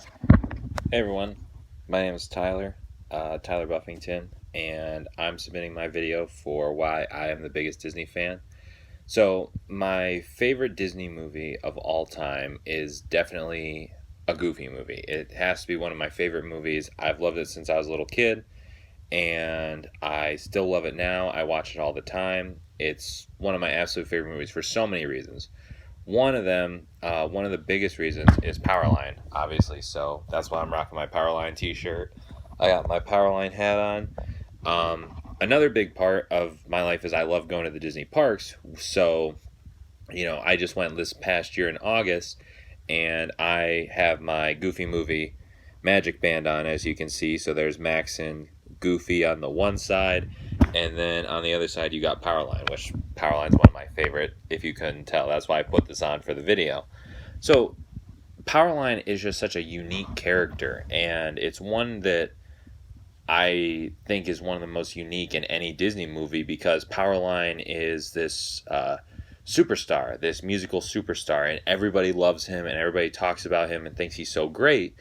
Hey everyone, my name is Tyler, Tyler Buffington, and I'm submitting my video for why I am the biggest Disney fan. So, my favorite Disney movie of all time is definitely a Goofy movie. It has to be one of my favorite movies. I've loved it since I was a little kid, and I still love it now. I watch it all the time. It's one of my absolute favorite movies for so many reasons. One of them, one of the biggest reasons is Powerline, obviously. So that's why I'm rocking my Powerline T-shirt. I got my Powerline hat on. Another big part of my life is I love going to the Disney parks. So, I just went this past year in August, and I have my Goofy movie Magic Band on, as you can see. So there's Max and Goofy on the one side, and then on the other side you got Powerline, which Powerline's one of my favorite, if you couldn't tell. That's why I put this on for the video. So Powerline is just such a unique character, and it's one that I think is one of the most unique in any Disney movie because Powerline is this superstar, this musical superstar, and everybody loves him and everybody talks about him and thinks he's so great.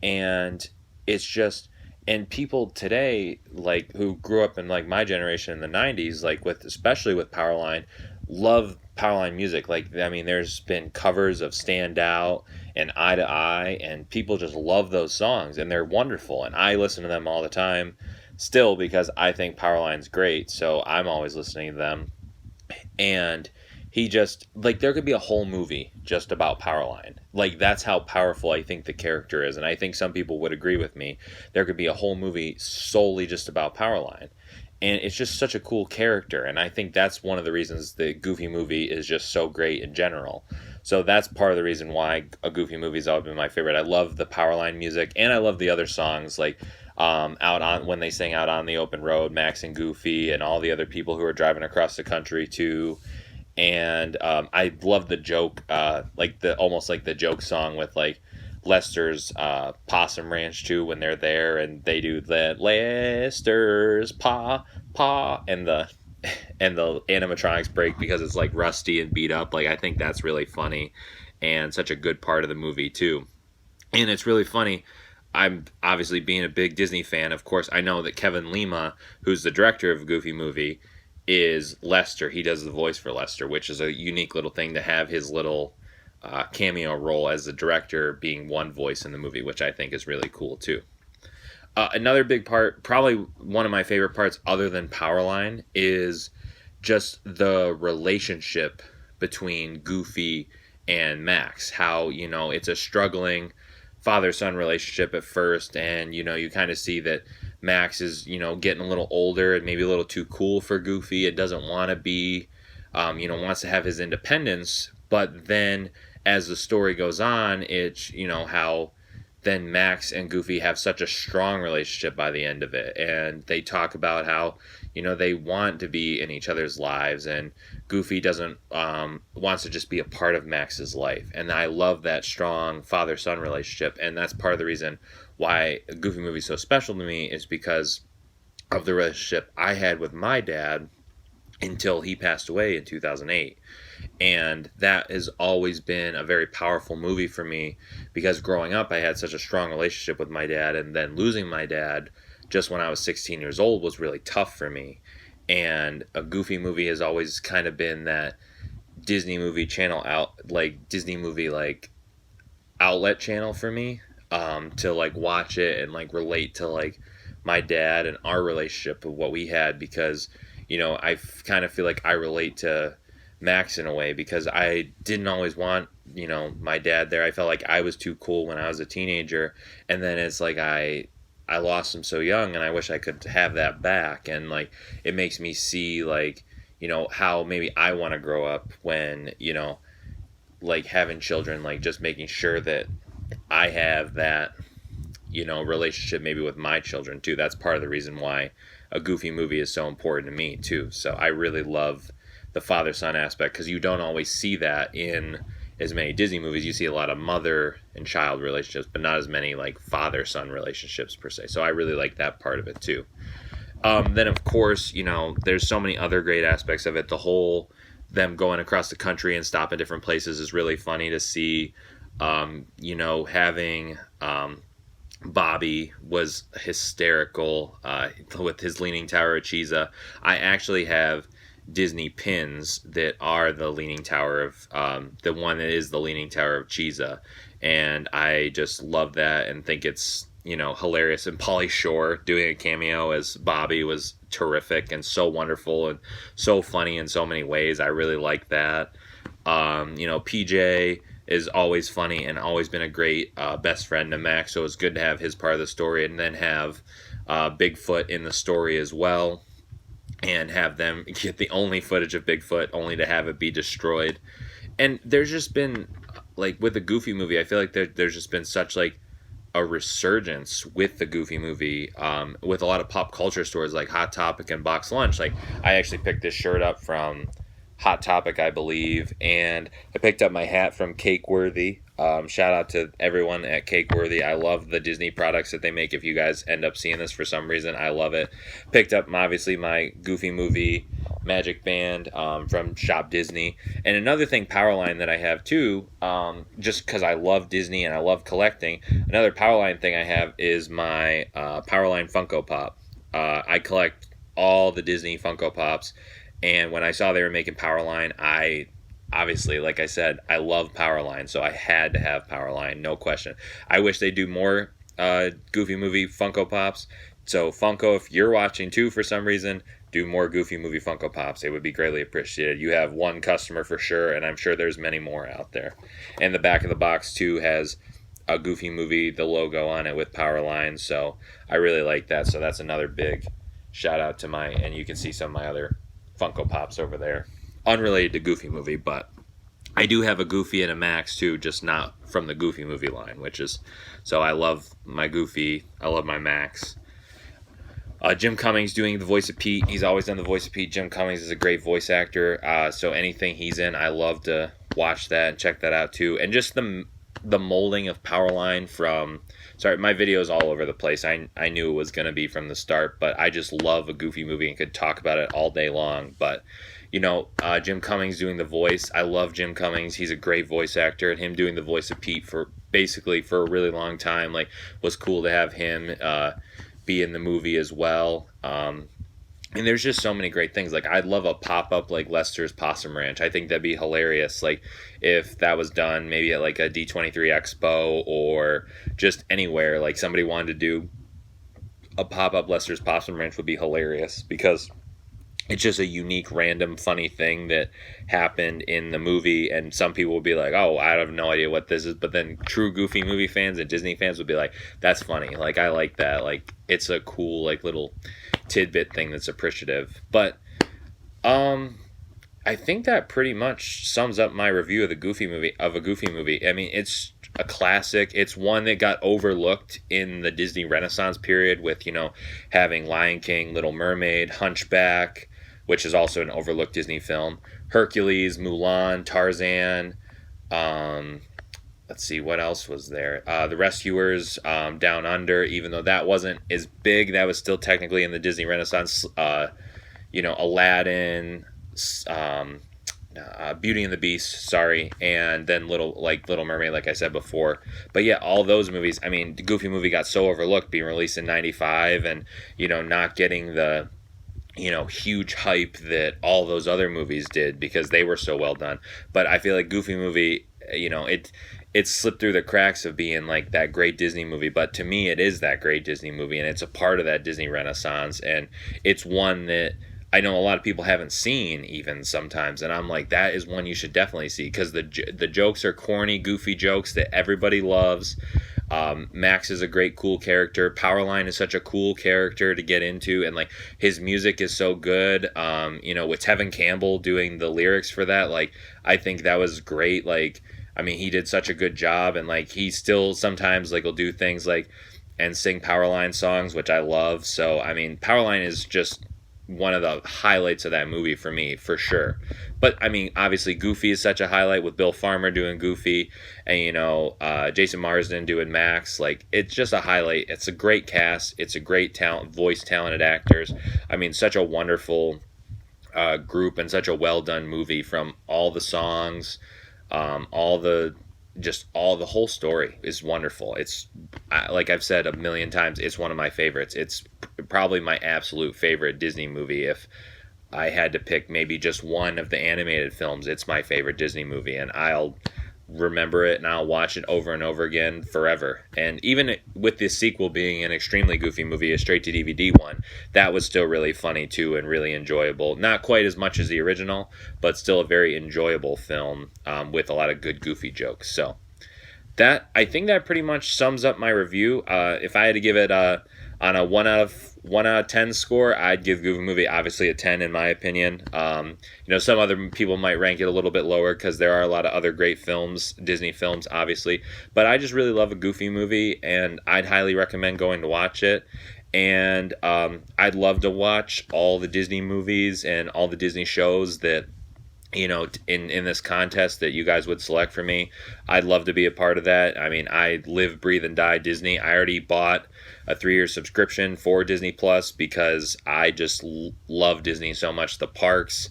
And it's just, and people today, like who grew up in like my generation in the 90s, like with especially with Powerline, love Powerline music. Like, I mean, there's been covers of Stand Out and Eye to Eye, and people just love those songs, and they're wonderful. And I listen to them all the time still because I think Powerline's great, so I'm always listening to them. And he just, like, there could be a whole movie just about Powerline. Like, that's how powerful I think the character is, and I think some people would agree with me. There could be a whole movie solely just about Powerline, and it's just such a cool character, and I think that's one of the reasons the Goofy movie is just so great in general. So that's part of the reason why a Goofy movie has always been my favorite. I love the Powerline music, and I love the other songs, like out on when they sing Out on the Open Road, Max and Goofy, and all the other people who are driving across the country too. And I love the joke, like the almost like the joke song with like Lester's Possum Ranch too, when they're there and they do the Lester's Pa, and the animatronics break because it's like rusty and beat up. Like, I think that's really funny and such a good part of the movie too. And it's really funny. I'm obviously being a big Disney fan. Of course, I know that Kevin Lima, who's the director of Goofy movie, is Lester. He does the voice for Lester, which is a unique little thing to have his little cameo role as the director being one voice in the movie, which I think is really cool too. Another big part, probably one of my favorite parts other than Powerline, is just the relationship between Goofy and Max. How, it's a struggling father son relationship at first, and, you kind of see that Max is, getting a little older and maybe a little too cool for Goofy. It doesn't want to be, wants to have his independence. But then as the story goes on, it's, how then Max and Goofy have such a strong relationship by the end of it. And they talk about how, they want to be in each other's lives, and Goofy doesn't, wants to just be a part of Max's life. And I love that strong father-son relationship. And that's part of the reason why a Goofy movie is so special to me, is because of the relationship I had with my dad until he passed away in 2008. And that has always been a very powerful movie for me because growing up I had such a strong relationship with my dad, and then losing my dad just when I was 16 years old was really tough for me. And a Goofy movie has always kind of been that Disney movie channel Disney movie like outlet channel for me, to like watch it and like relate to like my dad and our relationship of what we had, because I kind of feel like I relate to Max in a way because I didn't always want, my dad there. I felt like I was too cool when I was a teenager, and then it's like I lost him so young, and I wish I could have that back. And like it makes me see like, how maybe I want to grow up when, like having children, like just making sure that I have that, relationship maybe with my children too. That's part of the reason why a Goofy movie is so important to me too. So I really love the father son aspect because you don't always see that in as many Disney movies. You see a lot of mother and child relationships, but not as many like father son relationships per se. So I really like that part of it too. Then of course, there's so many other great aspects of it. The whole them going across the country and stop at different places is really funny to see. Having Bobby was hysterical with his Leaning Tower of Cheesa. I actually have Disney pins that are the Leaning Tower of the one that is the Leaning Tower of Cheesa, and I just love that and think it's hilarious. And Pauly Shore doing a cameo as Bobby was terrific and so wonderful and so funny in so many ways. I really like that. PJ is always funny and always been a great best friend to Max, so it's good to have his part of the story and then have Bigfoot in the story as well, and have them get the only footage of Bigfoot only to have it be destroyed. And there's just been, like, with the Goofy movie, I feel like there's just been such, like, a resurgence with the Goofy movie, with a lot of pop culture stores like Hot Topic and Box Lunch. Like, I actually picked this shirt up from Hot Topic, I believe, and I picked up my hat from Cakeworthy. Shout out to everyone at Cakeworthy. I love the Disney products that they make. If you guys end up seeing this for some reason, I love it. Picked up, obviously, my Goofy movie magic band from Shop Disney. And another thing, Powerline, that I have too, just because I love Disney and I love collecting, another Powerline thing I have is my Powerline Funko Pop. I collect all the Disney Funko Pops. And when I saw they were making Powerline, I obviously, like I said, I love Powerline, so I had to have Powerline, no question. I wish they do more Goofy movie Funko Pops. So Funko, if you're watching too for some reason, do more Goofy movie Funko Pops. It would be greatly appreciated. You have one customer for sure, and I'm sure there's many more out there. And the back of the box too has a Goofy movie, the logo on it with Powerline, so I really like that. So that's another big shout out to and you can see some of my other Funko Pops over there, unrelated to Goofy movie, but I do have a Goofy and a Max too, just not from the Goofy movie line, so I love my Goofy, I love my Max. Jim Cummings doing the voice of Pete. He's always done the voice of Pete. Jim Cummings is a great voice actor, so anything he's in, I love to watch that and check that out too. And just the molding of Powerline from... Sorry, my video is all over the place. I knew it was going to be from the start, but I just love a Goofy movie and could talk about it all day long. But, Jim Cummings doing the voice. I love Jim Cummings. He's a great voice actor, and him doing the voice of Pete for a really long time, like, was cool to have him be in the movie as well. And there's just so many great things. Like, I'd love a pop-up like Lester's Possum Ranch. I think that'd be hilarious. Like, if that was done maybe at like a D23 Expo or just anywhere, like somebody wanted to do a pop-up Lester's Possum Ranch would be hilarious, because it's just a unique, random, funny thing that happened in the movie, and some people would be like, oh, I have no idea what this is, but then true Goofy movie fans and Disney fans would be like, that's funny, like, I like that, like, it's a cool, like, little tidbit thing that's appreciative. But I think that pretty much sums up my review of a Goofy movie. I mean, it's a classic. It's one that got overlooked in the Disney Renaissance period with, having Lion King, Little Mermaid, Hunchback, which is also an overlooked Disney film, Hercules, Mulan, Tarzan, let's see, what else was there? The Rescuers, Down Under, even though that wasn't as big, that was still technically in the Disney Renaissance. Aladdin, Beauty and the Beast, and then Little Mermaid, like I said before. But yeah, all those movies, I mean, the Goofy movie got so overlooked, being released in 95, and, not getting the, huge hype that all those other movies did because they were so well done. But I feel like Goofy movie, it slipped through the cracks of being like that great Disney movie, but to me it is that great Disney movie, and it's a part of that Disney Renaissance, and it's one that I know a lot of people haven't seen even sometimes, and I'm like, that is one you should definitely see, because the jokes are corny, goofy jokes that everybody loves. Max is a great, cool character. Powerline is such a cool character to get into, and like his music is so good. With Tevin Campbell doing the lyrics for that, like, I think that was great. Like, I mean, he did such a good job, and like he still sometimes like will do things like and sing Powerline songs, which I love. So I mean, Powerline is just one of the highlights of that movie for me, for sure. But I mean, obviously Goofy is such a highlight with Bill Farmer doing Goofy, and Jason Marsden doing Max. Like, it's just a highlight. It's a great cast. It's a great talented actors. I mean, such a wonderful group, and such a well done movie, from all the songs, all the just all the whole story is wonderful. It's like I've said a million times, it's one of my favorites. It's probably my absolute favorite Disney movie. If I had to pick maybe just one of the animated films, it's my favorite Disney movie, and I'll remember it and I'll watch it over and over again forever. And even with this sequel being an extremely goofy movie, a straight to DVD one, that was still really funny too and really enjoyable. Not quite as much as the original, but still a very enjoyable film with a lot of good goofy jokes. So that, I think that pretty much sums up my review. If I had to give it on a 1 out of 10 score, I'd give Goofy Movie obviously a 10 in my opinion. Some other people might rank it a little bit lower because there are a lot of other great films, Disney films, obviously. But I just really love a Goofy Movie, and I'd highly recommend going to watch it. And I'd love to watch all the Disney movies and all the Disney shows that in this contest that you guys would select for me. I'd love to be a part of that. I mean, I live, breathe, and die Disney. I already bought a 3-year subscription for Disney Plus because I just love Disney so much. The parks,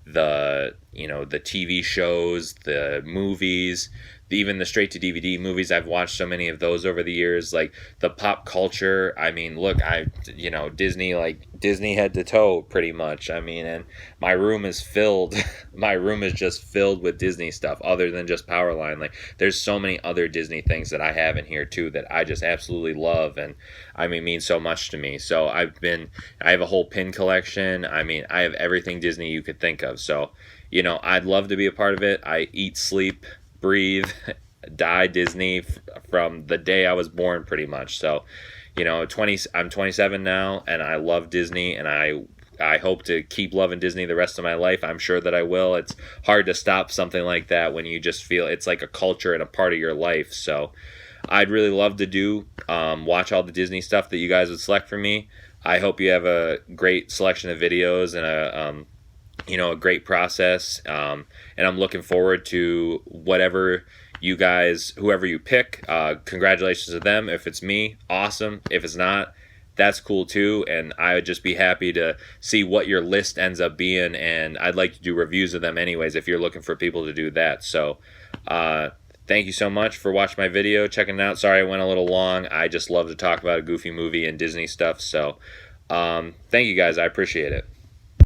the TV shows, the movies, even the straight to DVD movies. I've watched so many of those over the years. Like the pop culture. I mean, look, Disney, like Disney head to toe pretty much. I mean, and my room is filled. My room is just filled with Disney stuff other than just Powerline. Like there's so many other Disney things that I have in here too that I just absolutely love, and I mean so much to me. So I have a whole pin collection. I mean, I have everything Disney you could think of. So, I'd love to be a part of it. I eat, sleep, breathe, die Disney from the day I was born pretty much. So, I'm 27 now and I love Disney, and I hope to keep loving Disney the rest of my life. I'm sure that I will. It's hard to stop something like that when you just feel it's like a culture and a part of your life. So I'd really love to watch all the Disney stuff that you guys would select for me. I hope you have a great selection of videos and a great process. And I'm looking forward to whoever you pick. Congratulations to them. If it's me, awesome. If it's not, that's cool too. And I would just be happy to see what your list ends up being. And I'd like to do reviews of them anyways, if you're looking for people to do that. So, thank you so much for watching my video, checking it out. Sorry I went a little long. I just love to talk about a Goofy Movie and Disney stuff. So, thank you guys. I appreciate it.